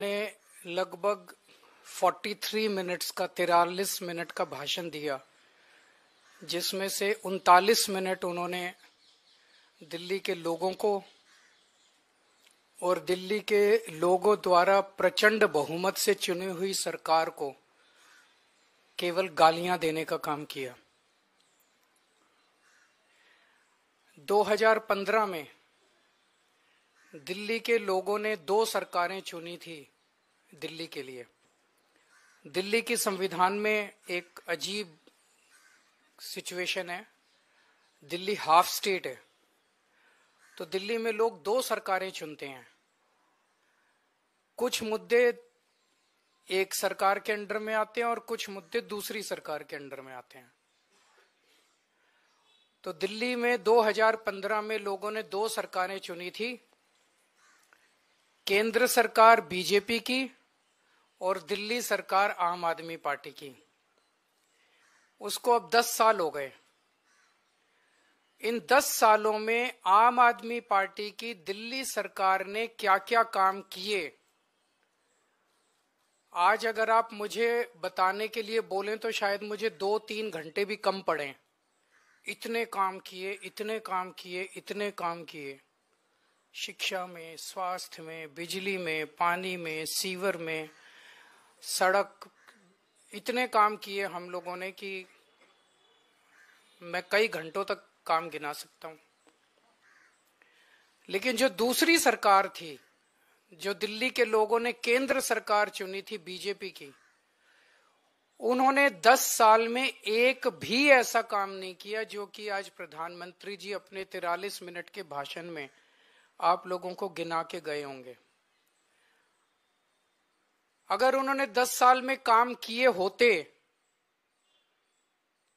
ने लगभग 43 मिनट्स का 43 मिनट का भाषण दिया, जिसमें से 39 मिनट उन्होंने दिल्ली के लोगों को और दिल्ली के लोगों द्वारा प्रचंड बहुमत से चुनी हुई सरकार को केवल गालियां देने का काम किया। 2015 में दिल्ली के लोगों ने 2 सरकारें चुनी थी दिल्ली के लिए। दिल्ली के संविधान में एक अजीब सिचुएशन है, दिल्ली हाफ स्टेट है, तो दिल्ली में लोग 2 सरकारें चुनते हैं। कुछ मुद्दे एक सरकार के अंडर में आते हैं और कुछ मुद्दे दूसरी सरकार के अंडर में आते हैं। तो दिल्ली में 2015 में लोगों ने 2 सरकारें चुनी थी, केंद्र सरकार बीजेपी की और दिल्ली सरकार आम आदमी पार्टी की। उसको अब 10 साल हो गए। इन 10 सालों में आम आदमी पार्टी की दिल्ली सरकार ने क्या क्या काम किए, आज अगर आप मुझे बताने के लिए बोलें तो शायद मुझे 2-3 घंटे भी कम पड़े। इतने काम किए, इतने काम किए, इतने काम किए। शिक्षा में, स्वास्थ्य में, बिजली में, पानी में, सीवर में, सड़क, इतने काम किए हम लोगों ने कि मैं कई घंटों तक काम गिना सकता हूं। लेकिन जो दूसरी सरकार थी, जो दिल्ली के लोगों ने केंद्र सरकार चुनी थी बीजेपी की, उन्होंने 10 साल में एक भी ऐसा काम नहीं किया जो कि आज प्रधानमंत्री जी अपने 43 मिनट के भाषण में आप लोगों को गिना के गए होंगे। अगर उन्होंने 10 साल में काम किए होते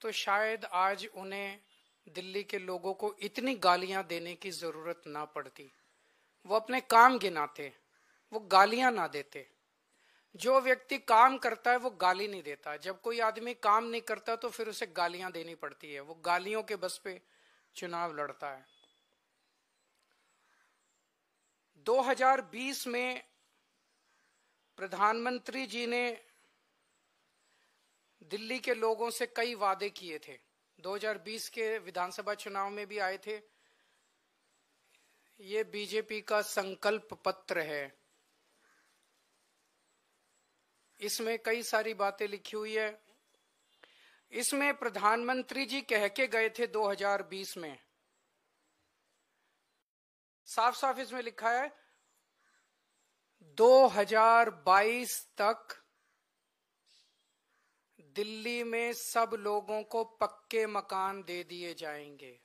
तो शायद आज उन्हें दिल्ली के लोगों को इतनी गालियां देने की जरूरत ना पड़ती। वो अपने काम गिनाते, वो गालियां ना देते। जो व्यक्ति काम करता है वो गाली नहीं देता। जब कोई आदमी काम नहीं करता तो फिर उसे गालियां देनी पड़ती है। वो गालियों के बस पे चुनाव लड़ता है। 2020 में प्रधानमंत्री जी ने दिल्ली के लोगों से कई वादे किए थे। 2020 के विधानसभा चुनाव में भी आए थे। ये बीजेपी का संकल्प पत्र है। इसमें कई सारी बातें लिखी हुई है। इसमें प्रधानमंत्री जी कह के गए थे 2020 में, साफ साफ इसमें लिखा है 2022 तक दिल्ली में सब लोगों को पक्के मकान दे दिए जाएंगे।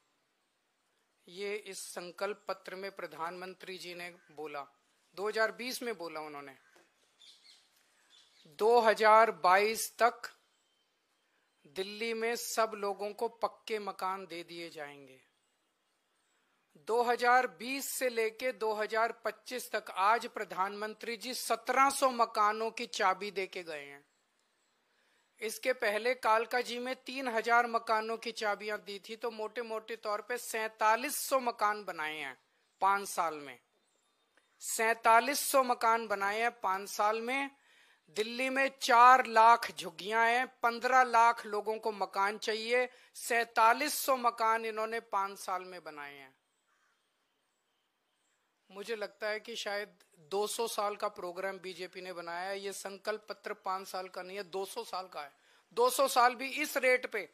ये इस संकल्प पत्र में प्रधानमंत्री जी ने बोला, 2020 में बोला उन्होंने। 2022 तक दिल्ली में सब लोगों को पक्के मकान दे दिए जाएंगे। 2020 से लेके 2025 तक आज प्रधानमंत्री जी 1700 मकानों की चाबी देके गए हैं। इसके पहले कालका जी में 3000 मकानों की चाबियां दी थी, तो मोटे मोटे तौर पे 4700 मकान बनाए हैं 5 साल में। 4700 मकान बनाए हैं 5 साल में। दिल्ली में 4 लाख झुग्गियां हैं, 15 लाख लोगों को मकान चाहिए। 4700 मकान इन्होंने 5 साल में बनाए हैं। मुझे लगता है कि शायद 200 साल का प्रोग्राम बीजेपी ने बनाया है। ये संकल्प पत्र 5 साल का नहीं है, 200 साल का है। 200 साल भी इस रेट पे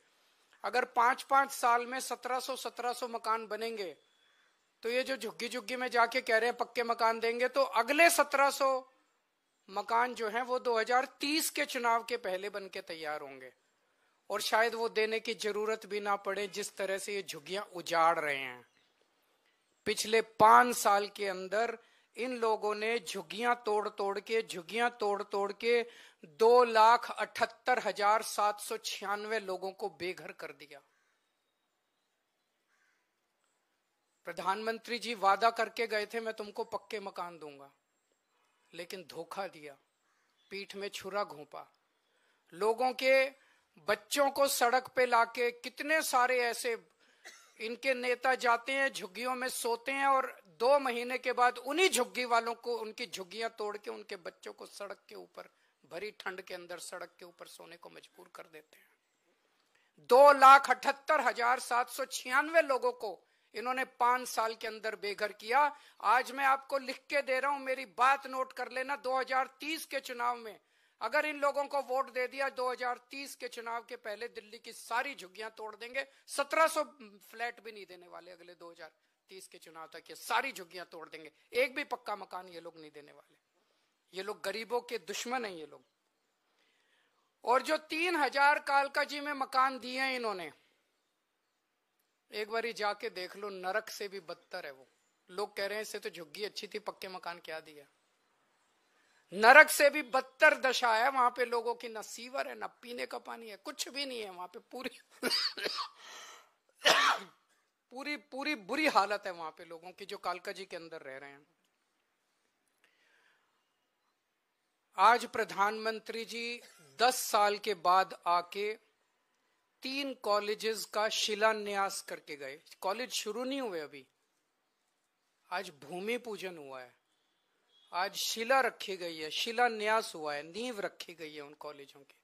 अगर 5-5 साल में 1700 मकान बनेंगे, तो ये जो झुग्गी झुग्गी में जाके कह रहे हैं पक्के मकान देंगे, तो अगले 1700 मकान जो हैं वो 2030 के चुनाव के पहले बन के तैयार होंगे। और शायद वो देने की जरूरत भी ना पड़े, जिस तरह से ये झुग्गियां उजाड़ रहे हैं। पिछले 5 साल के अंदर इन लोगों ने झुग्गियां तोड़ तोड़ के 2,78,796 लोगों को बेघर कर दिया। प्रधानमंत्री जी वादा करके गए थे मैं तुमको पक्के मकान दूंगा, लेकिन धोखा दिया, पीठ में छुरा घोंपा। लोगों के बच्चों को सड़क पे लाके कितने सारे ऐसे इनके नेता जाते हैं, झुग्गियों में सोते हैं और 2 महीने के बाद उन्हीं झुग्गी वालों को उनकी झुग्गियां तोड़ के उनके बच्चों को सड़क के ऊपर, भरी ठंड के अंदर सड़क के ऊपर सोने को मजबूर कर देते हैं। 2,78,796 लोगों को इन्होंने 5 साल के अंदर बेघर किया। आज मैं आपको लिख के दे रहा हूं, मेरी बात नोट कर लेना। 2030 के चुनाव में अगर इन लोगों को वोट दे दिया, 2030 के चुनाव के पहले दिल्ली की सारी झुग्गियां तोड़ देंगे। 1700 फ्लैट भी नहीं देने वाले अगले 2030 के चुनाव तक, ये सारी झुग्गियां तोड़ देंगे। एक भी पक्का मकान ये लोग नहीं देने वाले। ये लोग गरीबों के दुश्मन हैं ये लोग। और जो 3000 कालकाजी में मकान दिए हैं इन्होंने, एक बारी जाके देख लो, नरक से भी बदतर है वो। लोग कह रहे हैं इससे तो झुग्गी अच्छी थी, पक्के मकान क्या दिया। नरक से भी बदतर दशा है वहां पे। लोगों की न सीवर है, न पीने का पानी है, कुछ भी नहीं है वहां पे। पूरी बुरी हालत है वहां पे लोगों की जो कालकाजी के अंदर रह रहे हैं। आज प्रधानमंत्री जी 10 साल के बाद आके 3 कॉलेजेस का शिलान्यास करके गए। कॉलेज शुरू नहीं हुए अभी, आज भूमि पूजन हुआ है, आज शिला रखी गई है, शिलान्यास हुआ है, नींव रखी गई है उन कॉलेजों की।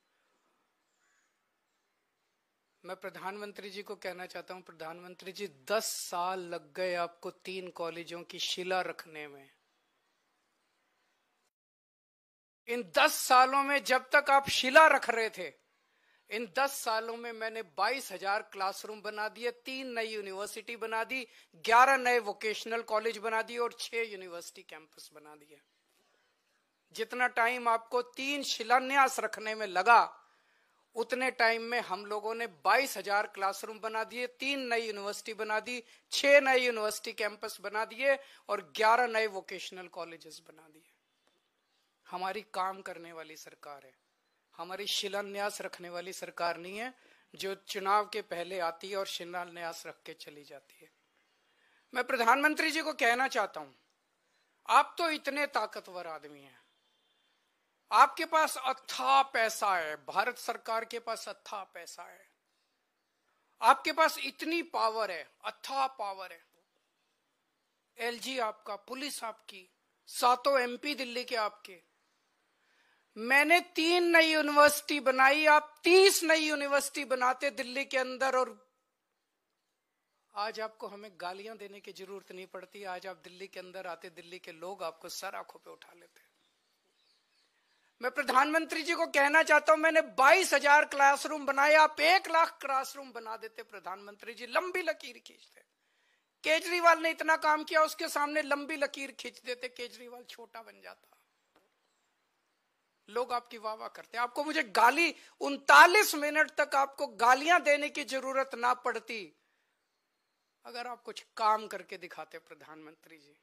मैं प्रधानमंत्री जी को कहना चाहता हूं, प्रधानमंत्री जी 10 साल लग गए आपको 3 कॉलेजों की शिला रखने में। इन 10 सालों में जब तक आप शिला रख रहे थे, इन 10 सालों में मैंने 22,000 क्लासरूम बना दिए, 3 नई यूनिवर्सिटी बना दी, 11 नए वोकेशनल कॉलेज बना दिए और 6 यूनिवर्सिटी कैंपस बना दिए। जितना टाइम आपको 3 शिलान्यास रखने में लगा, उतने टाइम में हम लोगों ने 22,000 क्लासरूम बना दिए, 3 नई यूनिवर्सिटी बना दी, 6 नए यूनिवर्सिटी कैंपस बना दिए और 11 नए वोकेशनल कॉलेजेस बना दिए। हमारी काम करने वाली सरकार है, हमारी शिलान्यास रखने वाली सरकार नहीं है जो चुनाव के पहले आती है और शिलान्यास रख के चली जाती है। मैं प्रधानमंत्री जी को कहना चाहता हूं, आप तो इतने ताकतवर आदमी हैं, आपके पास अथाह पैसा है, भारत सरकार के पास अथाह पैसा है, आपके पास इतनी पावर है, अथाह पावर है। एलजी आपका, पुलिस आपकी, 7 MP दिल्ली के आपके। मैंने 3 नई यूनिवर्सिटी बनाई, आप 30 नई यूनिवर्सिटी बनाते दिल्ली के अंदर, और आज आपको हमें गालियां देने की जरूरत नहीं पड़ती। आज आप दिल्ली के अंदर आते, दिल्ली के लोग आपको सर आंखों पे उठा लेते। मैं प्रधानमंत्री जी को कहना चाहता हूं, मैंने 22,000 क्लासरूम बनाए, आप 1 लाख क्लासरूम बना देते प्रधानमंत्री जी, लंबी लकीर खींचते। केजरीवाल ने इतना काम किया, उसके सामने लंबी लकीर खींच देते, केजरीवाल छोटा बन जाता। लोग आपकी वाह वाह करते। आपको मुझे गाली 39 मिनट तक आपको गालियां देने की जरूरत ना पड़ती अगर आप कुछ काम करके दिखाते। प्रधानमंत्री जी,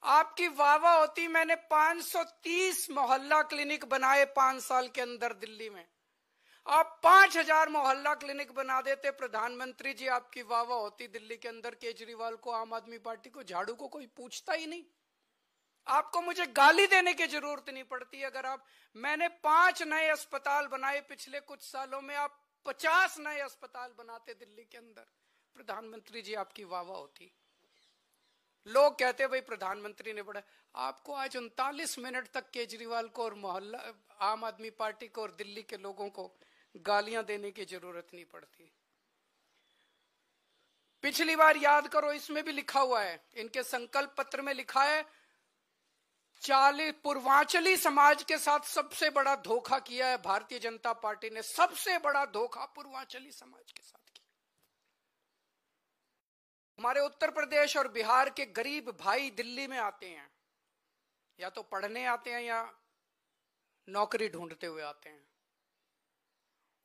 आपकी वाह वाह होती। मैंने 530 मोहल्ला क्लिनिक बनाए 5 साल के अंदर दिल्ली में, आप 5,000 मोहल्ला क्लिनिक बना देते प्रधानमंत्री जी, आपकी वाह वाह होती दिल्ली के अंदर। केजरीवाल को, आम आदमी पार्टी को, झाड़ू को कोई पूछता ही नहीं। आपको मुझे गाली देने की जरूरत नहीं पड़ती। अगर आप, मैंने 5 नए अस्पताल बनाए पिछले कुछ सालों में, आप 50 नए अस्पताल बनाते दिल्ली के अंदर, प्रधानमंत्री जी आपकी वाह वाह होती। लोग कहते भाई प्रधानमंत्री ने बड़ा। आपको आज 39 मिनट तक केजरीवाल को और मोहल्ला आम आदमी पार्टी को और दिल्ली के लोगों को गालियां देने की जरूरत नहीं पड़ती। पिछली बार याद करो, इसमें भी लिखा हुआ है, इनके संकल्प पत्र में लिखा है, 40 पूर्वांचली समाज के साथ सबसे बड़ा धोखा किया है भारतीय जनता पार्टी ने। सबसे बड़ा धोखा पूर्वांचली समाज के साथ किया। हमारे उत्तर प्रदेश और बिहार के गरीब भाई दिल्ली में आते हैं, या तो पढ़ने आते हैं या नौकरी ढूंढते हुए आते हैं।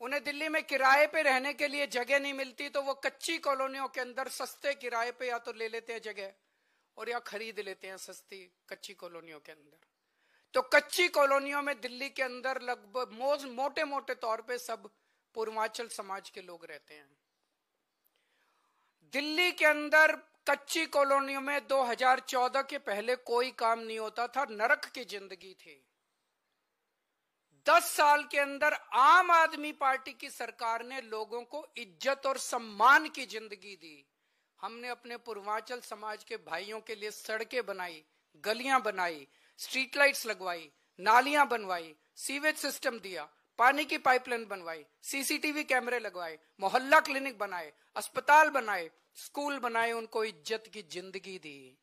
उन्हें दिल्ली में किराए पे रहने के लिए जगह नहीं मिलती, तो वो कच्ची कॉलोनियों के अंदर सस्ते किराए पे या तो ले लेते हैं जगह और या खरीद लेते हैं सस्ती कच्ची कॉलोनियों के अंदर। तो कच्ची कॉलोनियों में दिल्ली के अंदर लगभग मोटे मोटे तौर पे सब पूर्वांचल समाज के लोग रहते हैं। दिल्ली के अंदर कच्ची कॉलोनियों में 2014 के पहले कोई काम नहीं होता था, नरक की जिंदगी थी। 10 साल के अंदर आम आदमी पार्टी की सरकार ने लोगों को इज्जत और सम्मान की जिंदगी दी। हमने अपने पूर्वांचल समाज के भाइयों के लिए सड़कें बनाई, गलियां बनाई, स्ट्रीट लाइट्स लगवाई, नालियां बनवाई, सीवेज सिस्टम दिया, पानी की पाइपलाइन बनवाई, सीसीटीवी कैमरे लगवाए, मोहल्ला क्लिनिक बनाए, अस्पताल बनाए, स्कूल बनाए, उनको इज्जत की जिंदगी दी।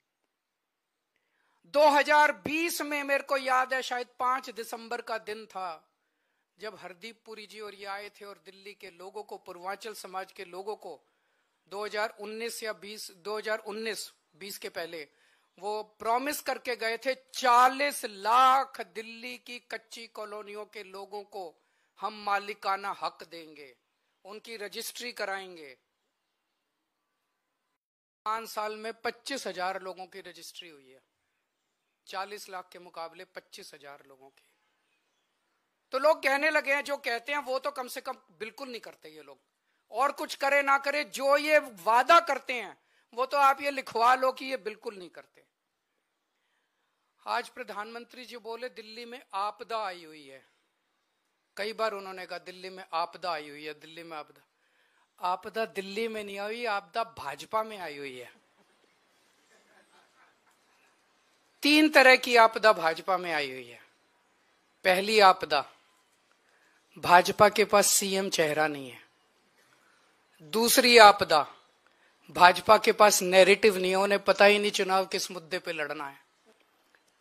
2020 में मेरे को याद है, शायद 5 दिसंबर का दिन था, जब हरदीप पुरी जी और ये आए थे और दिल्ली के लोगों को, पूर्वांचल समाज के लोगों को 2019 या 2019 के पहले वो प्रॉमिस करके गए थे 40 लाख दिल्ली की कच्ची कॉलोनियों के लोगों को हम मालिकाना हक देंगे, उनकी रजिस्ट्री कराएंगे। 5 साल में 25,000 लोगों की रजिस्ट्री हुई है, 40 लाख के मुकाबले 25,000 लोगों की। तो लोग कहने लगे हैं, जो कहते हैं वो तो कम से कम बिल्कुल नहीं करते ये लोग, और कुछ करे ना करे, जो ये वादा करते हैं वो तो आप ये लिखवा लो कि ये बिल्कुल नहीं करते। आज प्रधानमंत्री जी बोले दिल्ली में आपदा आई हुई है, कई बार उन्होंने कहा दिल्ली में आपदा आई हुई है, दिल्ली में आपदा। आपदा दिल्ली में नहीं आई, आपदा भाजपा में आई हुई है। 3 तरह की आपदा भाजपा में आई हुई है। पहली आपदा, भाजपा के पास सीएम चेहरा नहीं है। दूसरी आपदा, भाजपा के पास नैरेटिव नहीं है, उन्हें पता ही नहीं चुनाव किस मुद्दे पे लड़ना है।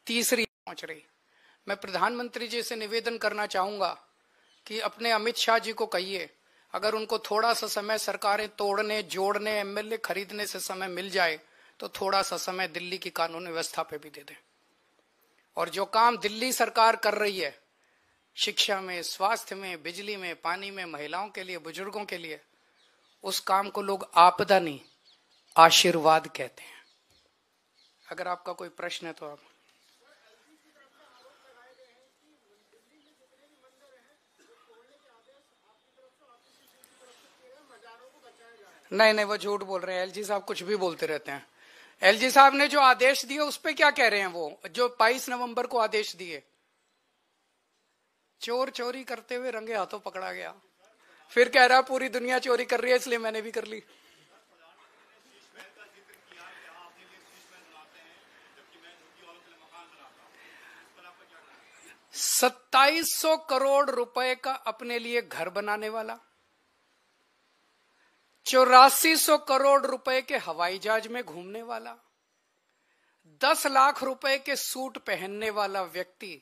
तीसरी पहुंच रही। मैं प्रधानमंत्री जी से निवेदन करना चाहूंगा कि अपने अमित शाह जी को कहिए, अगर उनको थोड़ा सा समय सरकारें तोड़ने, जोड़ने, एमएलए खरीदने से समय मिल जाए तो थोड़ा सा समय दिल्ली की कानून व्यवस्था पे भी दे दें। और जो काम दिल्ली सरकार कर रही है, शिक्षा में, स्वास्थ्य में, बिजली में, पानी में, महिलाओं के लिए, बुजुर्गों के लिए, उस काम को लोग आपदा नहीं आशीर्वाद कहते हैं। अगर आपका कोई प्रश्न है तो आप। नहीं, वो झूठ बोल रहे हैं। एलजी साहब कुछ भी बोलते रहते हैं। एलजी साहब ने जो आदेश दिए उस पे क्या कह रहे हैं, वो जो 22 नवंबर को आदेश दिए, चोर चोरी करते हुए रंगे हाथों पकड़ा गया, फिर कह रहा पूरी दुनिया चोरी कर रही है इसलिए मैंने भी कर ली। $2700 करोड़ का अपने लिए घर बनाने वाला, 8400 करोड़ रुपए के हवाई जहाज में घूमने वाला, 10 लाख रुपए के सूट पहनने वाला व्यक्ति,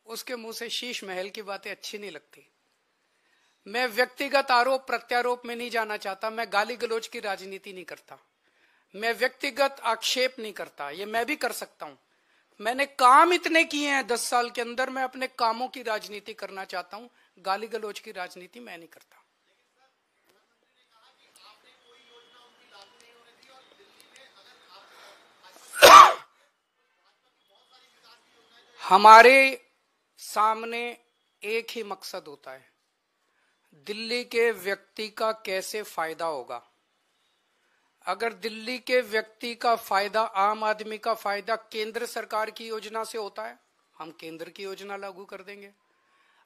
उसके मुंह से शीश महल की बातें अच्छी नहीं लगती। मैं व्यक्तिगत आरोप प्रत्यारोप में नहीं जाना चाहता, मैं गाली गलौज की राजनीति नहीं करता, मैं व्यक्तिगत आक्षेप नहीं करता, ये मैं भी कर सकता हूं। मैंने काम इतने किए हैं 10 साल के अंदर, मैं अपने कामों की राजनीति करना चाहता हूं, गाली गलौज की राजनीति मैं नहीं करता। हमारे सामने एक ही मकसद होता है, दिल्ली के व्यक्ति का कैसे फायदा होगा। अगर दिल्ली के व्यक्ति का फायदा, आम आदमी का फायदा केंद्र सरकार की योजना से होता है, हम केंद्र की योजना लागू कर देंगे।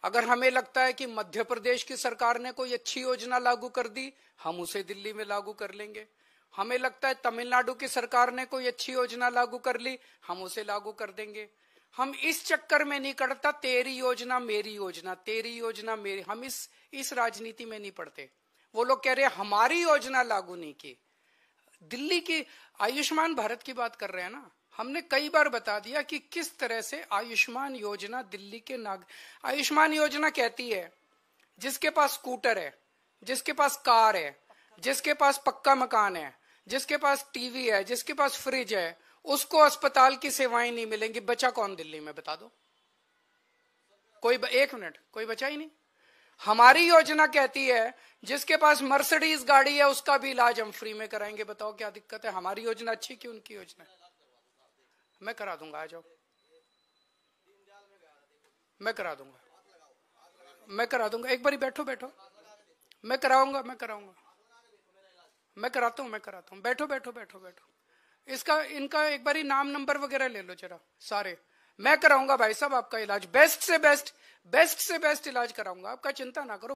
अगर हमें लगता है कि मध्य प्रदेश की सरकार ने कोई अच्छी योजना लागू कर दी, हम उसे दिल्ली में लागू कर लेंगे। हमें लगता है तमिलनाडु की सरकार ने कोई अच्छी योजना लागू कर ली, हम उसे लागू कर देंगे। हम इस चक्कर में नहीं करता तेरी योजना मेरी योजना, तेरी योजना मेरी, हम इस राजनीति में नहीं पड़ते। वो लोग कह रहे हैं हमारी योजना लागू नहीं की। दिल्ली की आयुष्मान भारत की बात कर रहे हैं ना, हमने कई बार बता दिया कि किस तरह से आयुष्मान योजना दिल्ली के आयुष्मान योजना कहती है जिसके पास स्कूटर है, जिसके पास कार है, जिसके पास पक्का मकान है, जिसके पास टीवी है, जिसके पास फ्रिज है, उसको अस्पताल की सेवाएं नहीं मिलेंगी। बचा कौन दिल्ली में, बता दो कोई? 1 मिनट, कोई बचा ही नहीं। हमारी योजना कहती है जिसके पास मर्सिडीज गाड़ी है उसका भी इलाज हम फ्री में कराएंगे। बताओ क्या दिक्कत है? हमारी योजना अच्छी कि उनकी योजना? मैं करा दूंगा, आ जाओ, मैं करा दूंगा, मैं करा दूंगा। एक बारी बैठो, मैं कराऊंगा, मैं कराता हूँ। बैठो। इनका एक बारी नाम नंबर वगैरह ले लो जरा सारे। मैं कराऊंगा भाई साहब आपका इलाज, बेस्ट से बेस्ट, बेस्ट से बेस्ट इलाज कराऊंगा, आपका चिंता ना करो।